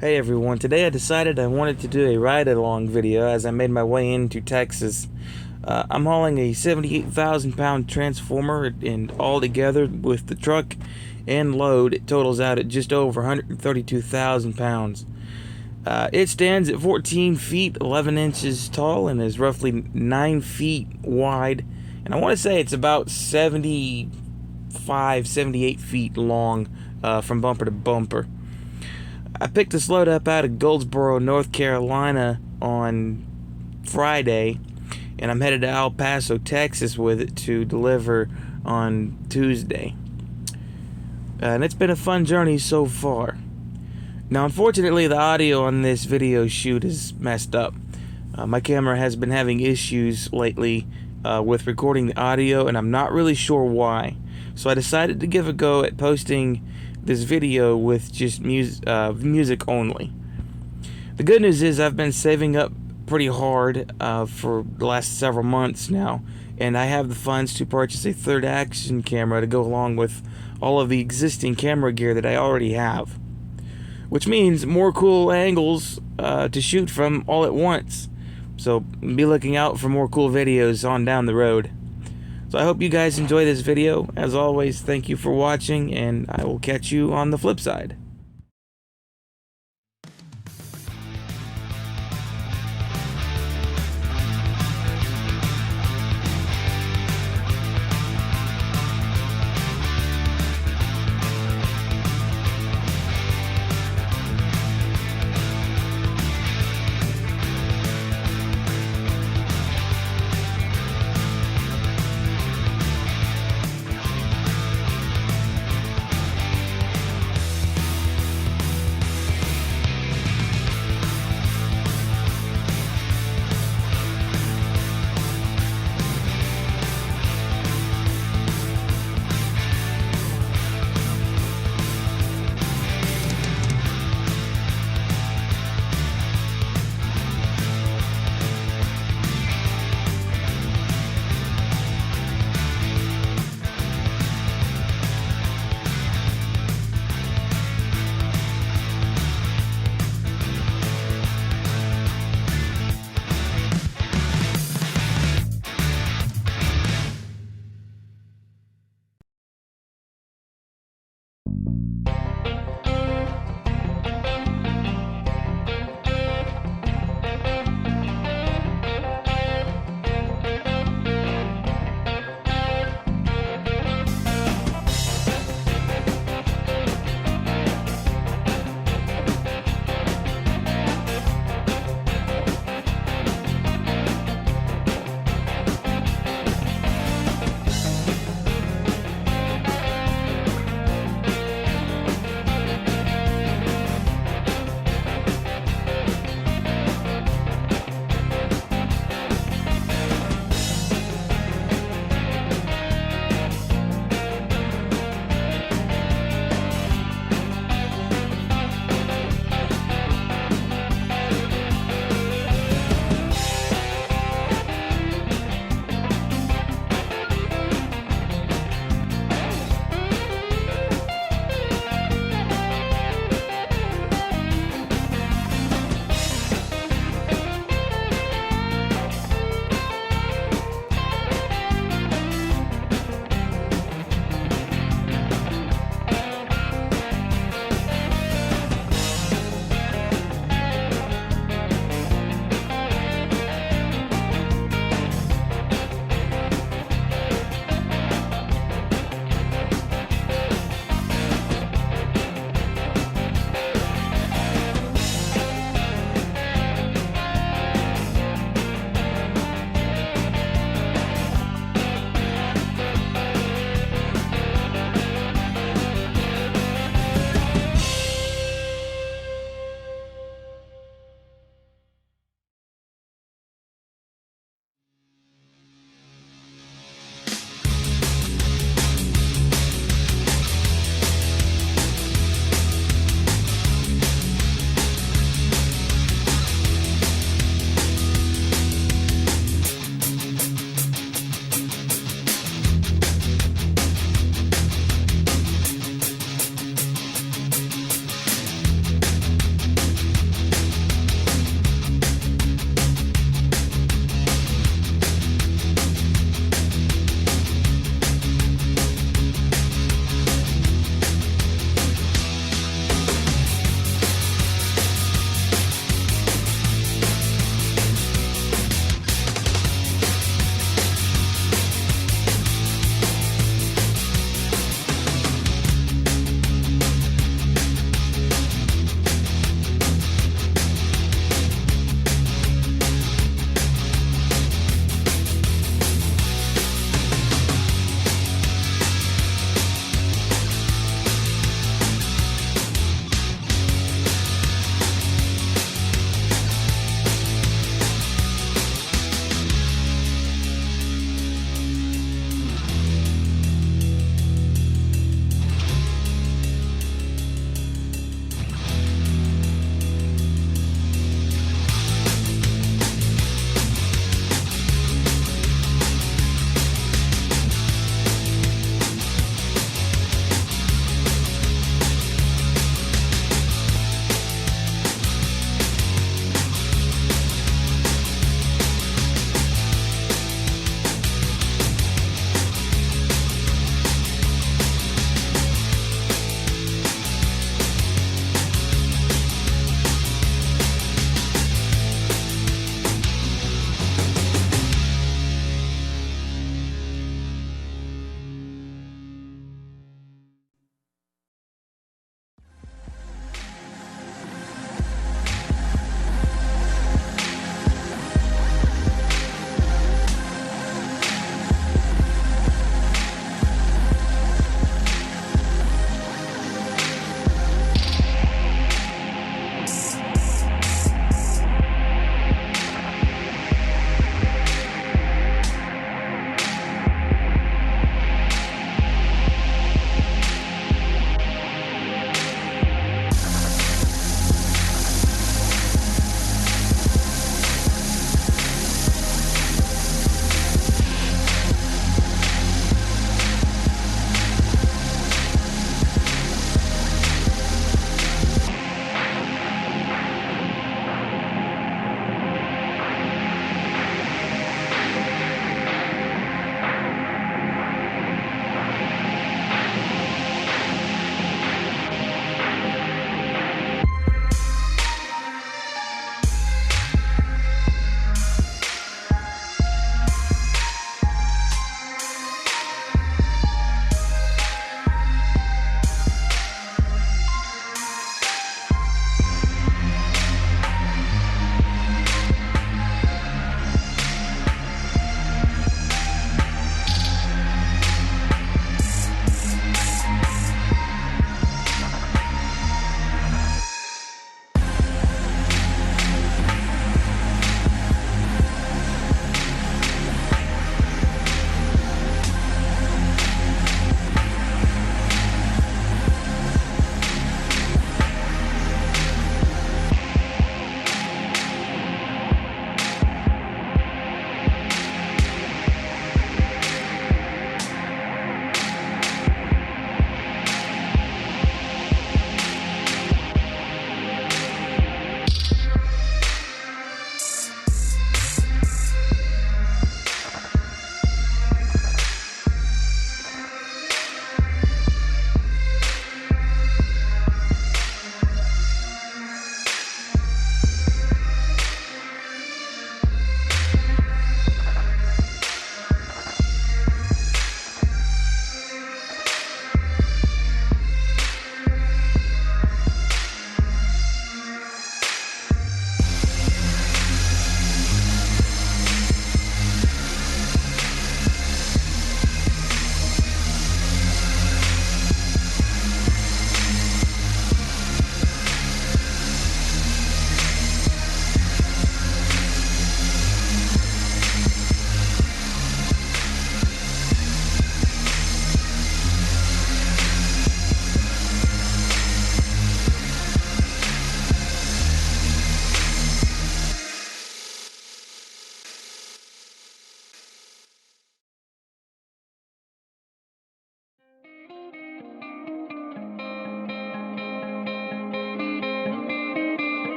Hey everyone, today I decided I wanted to do a ride-along video as I made my way into Texas. I'm hauling a 78,000 pound transformer, and all together with the truck and load it totals out at just over 132,000 pounds. It stands at 14 feet 11 inches tall and is roughly 9 feet wide, and I want to say it's about 78 feet long from bumper to bumper. I picked this load up out of Goldsboro, North Carolina on Friday, and I'm headed to El Paso, Texas with it to deliver on Tuesday. And it's been a fun journey so far. Now, unfortunately, the audio on this video shoot is messed up. My camera has been having issues lately with recording the audio, and I'm not really sure why. So I decided to give a go at posting this video with just music only. The good news is I've been saving up pretty hard for the last several months now, and I have the funds to purchase a third action camera to go along with all of the existing camera gear that I already have, which means more cool angles to shoot from all at once. So be looking out for more cool videos on down the road. So I hope you guys enjoy this video. As always, thank you for watching, and I will catch you on the flip side.